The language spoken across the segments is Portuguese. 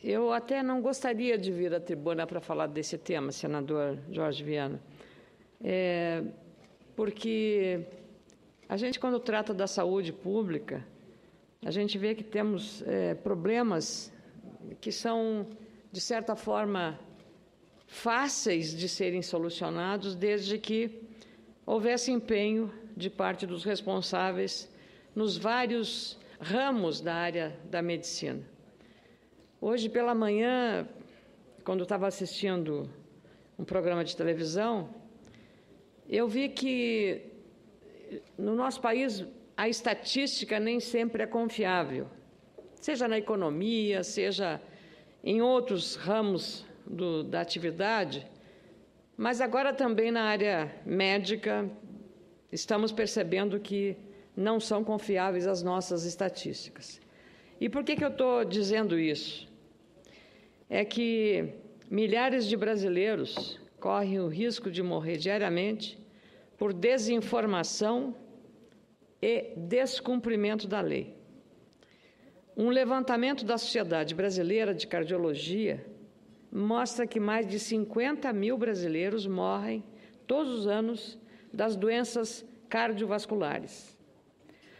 Eu até não gostaria de vir à tribuna para falar desse tema, senador Jorge Viana, porque a gente, quando trata da saúde pública, a gente vê que temos problemas que são, de certa forma, fáceis de serem solucionados, desde que houvesse empenho de parte dos responsáveis nos vários ramos da área da medicina. Hoje pela manhã, quando eu estava assistindo um programa de televisão, eu vi que no nosso país a estatística nem sempre é confiável, seja na economia, seja em outros ramos da atividade, mas agora também na área médica estamos percebendo que não são confiáveis as nossas estatísticas. E por que eu estou dizendo isso? É que milhares de brasileiros correm o risco de morrer diariamente por desinformação e descumprimento da lei. Um levantamento da Sociedade Brasileira de Cardiologia mostra que mais de 50 mil brasileiros morrem todos os anos das doenças cardiovasculares.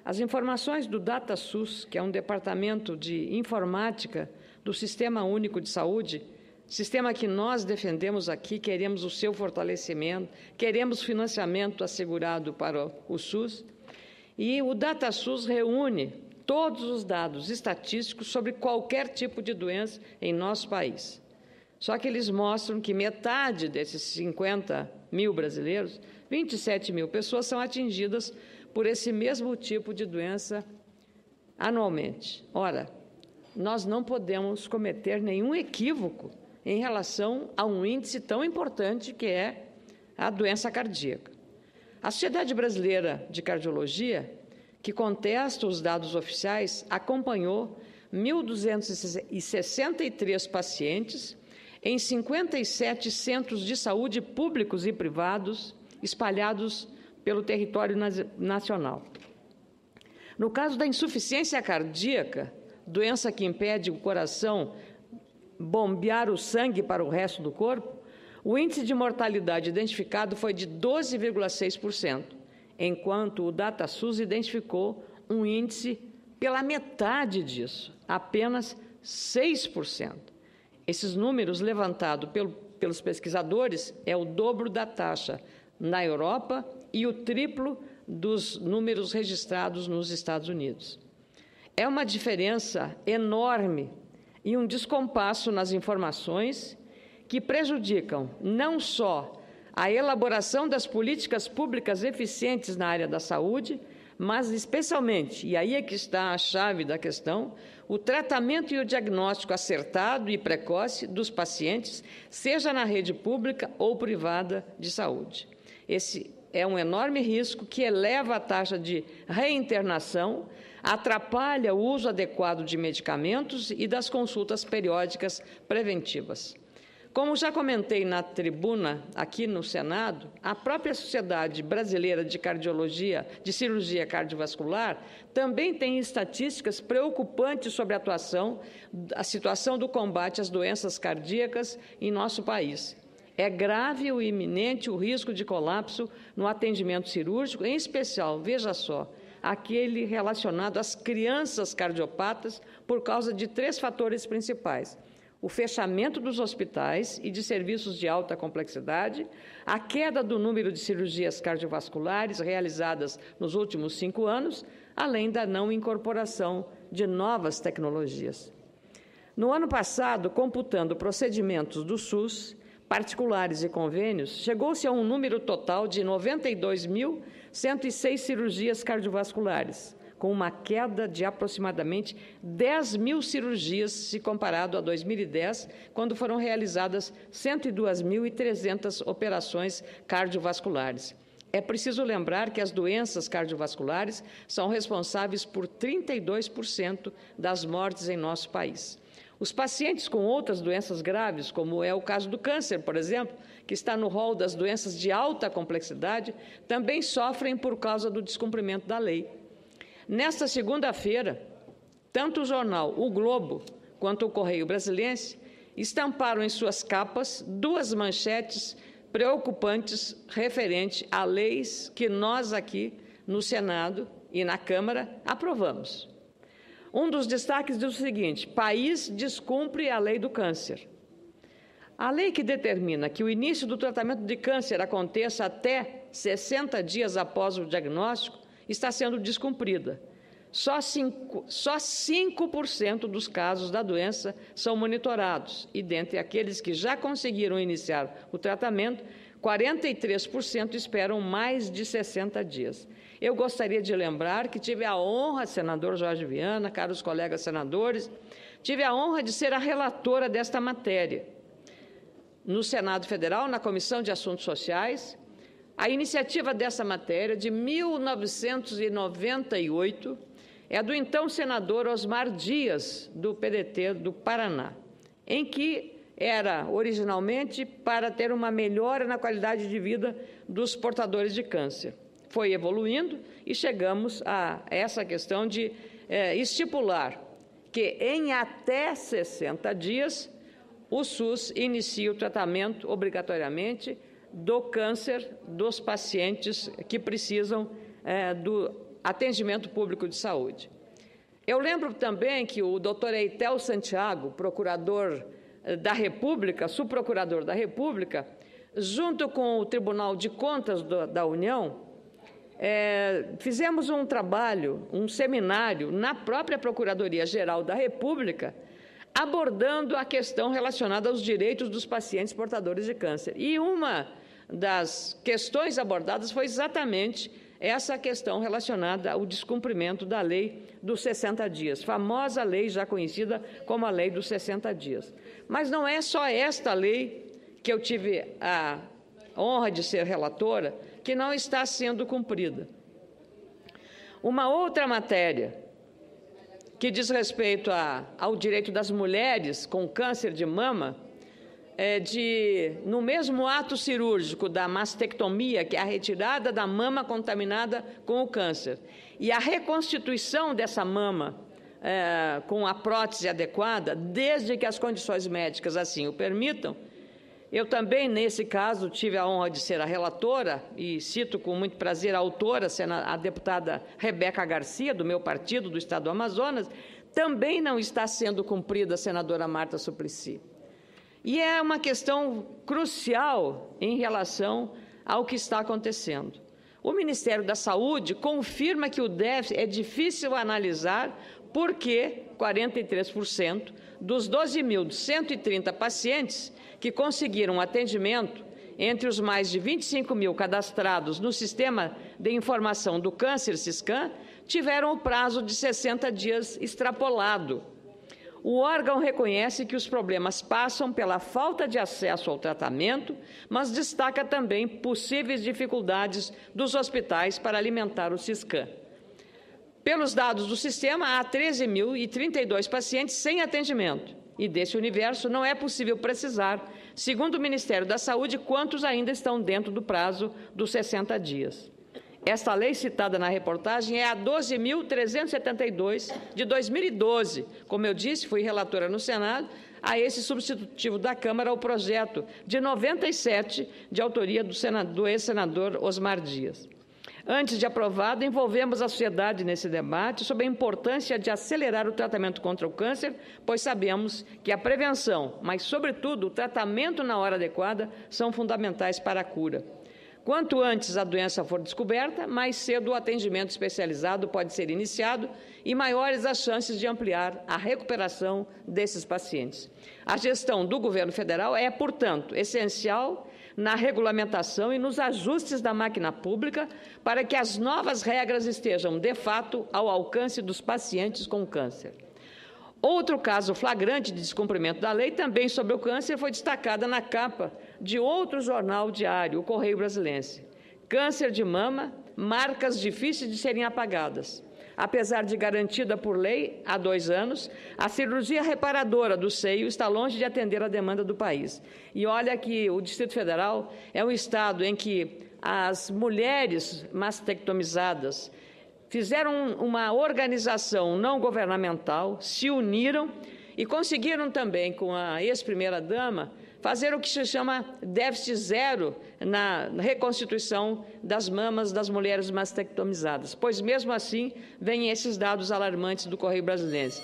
As informações do DataSUS, que é um departamento de informática do Sistema Único de Saúde, sistema que nós defendemos aqui, queremos o seu fortalecimento, queremos financiamento assegurado para o SUS, e o DataSUS reúne todos os dados estatísticos sobre qualquer tipo de doença em nosso país. Só que eles mostram que metade desses 50 mil brasileiros, 27 mil pessoas, são atingidas por esse mesmo tipo de doença anualmente. Ora, nós não podemos cometer nenhum equívoco em relação a um índice tão importante que é a doença cardíaca. A Sociedade Brasileira de Cardiologia, que contesta os dados oficiais, acompanhou 1.263 pacientes em 57 centros de saúde públicos e privados espalhados pelo território nacional. No caso da insuficiência cardíaca, doença que impede o coração bombear o sangue para o resto do corpo, o índice de mortalidade identificado foi de 12,6%, enquanto o DataSUS identificou um índice pela metade disso, apenas 6%. Esses números levantados pelos pesquisadores é o dobro da taxa na Europa e o triplo dos números registrados nos Estados Unidos. É uma diferença enorme e um descompasso nas informações que prejudicam não só a elaboração das políticas públicas eficientes na área da saúde, mas especialmente, e aí é que está a chave da questão, o tratamento e o diagnóstico acertado e precoce dos pacientes, seja na rede pública ou privada de saúde. Esse é um enorme risco que eleva a taxa de reinternação, atrapalha o uso adequado de medicamentos e das consultas periódicas preventivas. Como já comentei na tribuna aqui no Senado, a própria Sociedade Brasileira de Cardiologia, de Cirurgia Cardiovascular, também tem estatísticas preocupantes sobre a situação do combate às doenças cardíacas em nosso país. É grave e iminente o risco de colapso no atendimento cirúrgico, em especial, veja só, aquele relacionado às crianças cardiopatas, por causa de 3 fatores principais: o fechamento dos hospitais e de serviços de alta complexidade, a queda do número de cirurgias cardiovasculares realizadas nos últimos 5 anos, além da não incorporação de novas tecnologias. No ano passado, computando procedimentos do SUS, particulares e convênios, chegou-se a um número total de 92.106 cirurgias cardiovasculares, com uma queda de aproximadamente 10 mil cirurgias, se comparado a 2010, quando foram realizadas 102.300 operações cardiovasculares. É preciso lembrar que as doenças cardiovasculares são responsáveis por 32% das mortes em nosso país. Os pacientes com outras doenças graves, como é o caso do câncer, por exemplo, que está no rol das doenças de alta complexidade, também sofrem por causa do descumprimento da lei. Nesta segunda-feira, tanto o jornal O Globo quanto o Correio Brasiliense, estamparam em suas capas 2 manchetes preocupantes referente a leis que nós aqui no Senado e na Câmara aprovamos. Um dos destaques diz o seguinte: país descumpre a lei do câncer. A lei que determina que o início do tratamento de câncer aconteça até 60 dias após o diagnóstico está sendo descumprida. Só 5% dos casos da doença são monitorados e, dentre aqueles que já conseguiram iniciar o tratamento, 43% esperam mais de 60 dias. Eu gostaria de lembrar que tive a honra, senador Jorge Viana, caros colegas senadores, tive a honra de ser a relatora desta matéria. No Senado Federal, na Comissão de Assuntos Sociais, a iniciativa dessa matéria, de 1998, é do então senador Osmar Dias, do PDT do Paraná, em que era originalmente para ter uma melhora na qualidade de vida dos portadores de câncer. Foi evoluindo e chegamos a essa questão de estipular que em até 60 dias o SUS inicia o tratamento obrigatoriamente do câncer dos pacientes que precisam do atendimento público de saúde. Eu lembro também que o doutor Eitel Santiago, procurador da República, subprocurador da República, junto com o Tribunal de Contas da União, fizemos um trabalho, um seminário na própria Procuradoria-Geral da República, abordando a questão relacionada aos direitos dos pacientes portadores de câncer. E uma das questões abordadas foi exatamente essa questão relacionada ao descumprimento da lei dos 60 dias, famosa lei já conhecida como a lei dos 60 dias. Mas não é só esta lei que eu tive a honra de ser relatora que não está sendo cumprida. Uma outra matéria que diz respeito ao direito das mulheres com câncer de mama, no mesmo ato cirúrgico da mastectomia, que é a retirada da mama contaminada com o câncer, e a reconstituição dessa mama com a prótese adequada, desde que as condições médicas assim o permitam. Eu também, nesse caso, tive a honra de ser a relatora, e cito com muito prazer a autora, a deputada Rebeca Garcia, do meu partido, do Estado do Amazonas. Também não está sendo cumprida a senadora Marta Suplicy. E é uma questão crucial em relação ao que está acontecendo. O Ministério da Saúde confirma que o déficit é difícil analisar porque 43% dos 12.130 pacientes que conseguiram atendimento entre os mais de 25 mil cadastrados no Sistema de Informação do Câncer, SISCAM, tiveram o prazo de 60 dias extrapolado. O órgão reconhece que os problemas passam pela falta de acesso ao tratamento, mas destaca também possíveis dificuldades dos hospitais para alimentar o SISCAM. Pelos dados do sistema, há 13.032 pacientes sem atendimento, e desse universo não é possível precisar, segundo o Ministério da Saúde, quantos ainda estão dentro do prazo dos 60 dias. Esta lei citada na reportagem é a 12.372 de 2012. Como eu disse, fui relatora no Senado, a esse substitutivo da Câmara ao projeto de 97, de autoria do ex-senador Osmar Dias. Antes de aprovado, envolvemos a sociedade nesse debate sobre a importância de acelerar o tratamento contra o câncer, pois sabemos que a prevenção, mas, sobretudo, o tratamento na hora adequada, são fundamentais para a cura. Quanto antes a doença for descoberta, mais cedo o atendimento especializado pode ser iniciado e maiores as chances de ampliar a recuperação desses pacientes. A gestão do governo federal é, portanto, essencial na regulamentação e nos ajustes da máquina pública para que as novas regras estejam, de fato, ao alcance dos pacientes com câncer. Outro caso flagrante de descumprimento da lei, também sobre o câncer, foi destacada na capa de outro jornal diário, o Correio Brasiliense. Câncer de mama, marcas difíceis de serem apagadas. Apesar de garantida por lei há 2 anos, a cirurgia reparadora do seio está longe de atender a demanda do país. E olha que o Distrito Federal é um estado em que as mulheres mastectomizadas fizeram uma organização não governamental, se uniram e conseguiram também, com a ex-primeira-dama, fazer o que se chama déficit zero na reconstituição das mamas das mulheres mastectomizadas, pois mesmo assim vêm esses dados alarmantes do Correio Brasiliense.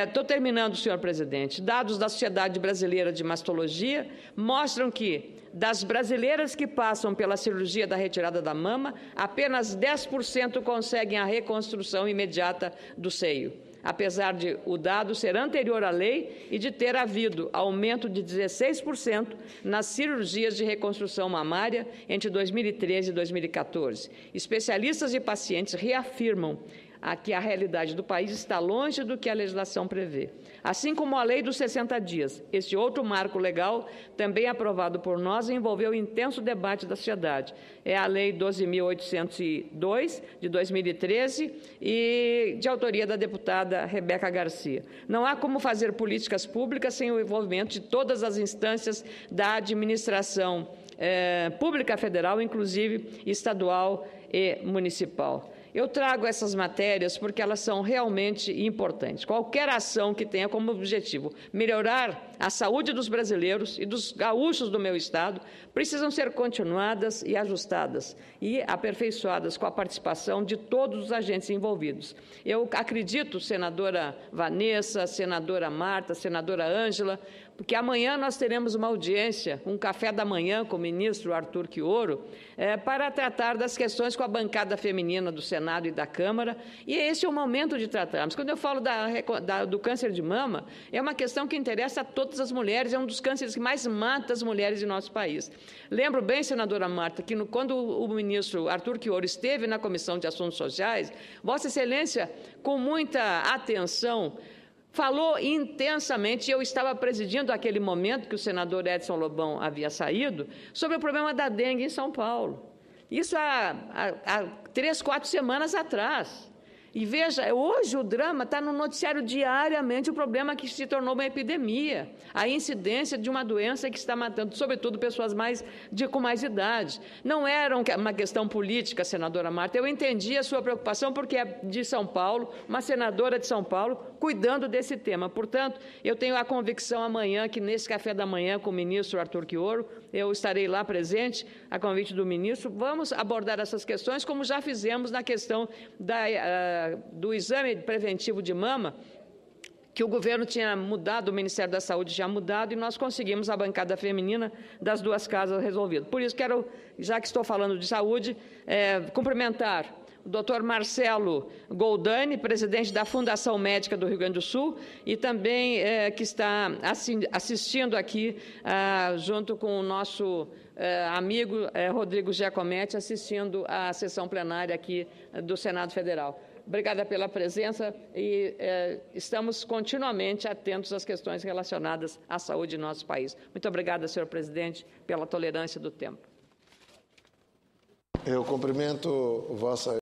Estou terminando, senhor presidente. Dados da Sociedade Brasileira de Mastologia mostram que, das brasileiras que passam pela cirurgia da retirada da mama, apenas 10% conseguem a reconstrução imediata do seio, apesar de o dado ser anterior à lei e de ter havido aumento de 16% nas cirurgias de reconstrução mamária entre 2013 e 2014. Especialistas e pacientes reafirmam que a realidade do país está longe do que a legislação prevê. Assim como a lei dos 60 dias, este outro marco legal, também aprovado por nós, envolveu intenso debate da sociedade. É a Lei 12.802, de 2013, e de autoria da deputada Rebeca Garcia. Não há como fazer políticas públicas sem o envolvimento de todas as instâncias da administração pública federal, inclusive estadual e municipal. Eu trago essas matérias porque elas são realmente importantes. Qualquer ação que tenha como objetivo melhorar a saúde dos brasileiros e dos gaúchos do meu estado precisam ser continuadas e ajustadas e aperfeiçoadas com a participação de todos os agentes envolvidos. Eu acredito, senadora Vanessa, senadora Marta, senadora Ângela, porque amanhã nós teremos uma audiência, um café da manhã com o ministro Arthur Quioro, para tratar das questões com a bancada feminina do Senado e da Câmara, e esse é o momento de tratarmos. Quando eu falo do câncer de mama, é uma questão que interessa a todas as mulheres, é um dos cânceres que mais mata as mulheres em nosso país. Lembro bem, senadora Marta, que quando o ministro Arthur Quioro esteve na Comissão de Assuntos Sociais, Vossa Excelência, com muita atenção, falou intensamente, eu estava presidindo aquele momento que o senador Edson Lobão havia saído, sobre o problema da dengue em São Paulo. Isso há 3, 4 semanas atrás. E veja, hoje o drama está no noticiário diariamente, o problema que se tornou uma epidemia, a incidência de uma doença que está matando, sobretudo, pessoas com mais idade. Não era uma questão política, senadora Marta, eu entendi a sua preocupação, porque é de São Paulo, uma senadora de São Paulo, cuidando desse tema. Portanto, eu tenho a convicção amanhã que, nesse café da manhã com o ministro Arthur Quioro, eu estarei lá presente, a convite do ministro, vamos abordar essas questões, como já fizemos na questão do exame preventivo de mama, que o governo tinha mudado, o Ministério da Saúde tinha mudado, e nós conseguimos a bancada feminina das duas casas resolvida. Por isso, quero, já que estou falando de saúde, cumprimentar o doutor Marcelo Goldani, presidente da Fundação Médica do Rio Grande do Sul, e também que está assistindo aqui, junto com o nosso amigo Rodrigo Giacometti, assistindo à sessão plenária aqui do Senado Federal. Obrigada pela presença e estamos continuamente atentos às questões relacionadas à saúde em nosso país. Muito obrigada, senhor presidente, pela tolerância do tempo. Eu cumprimento Vossa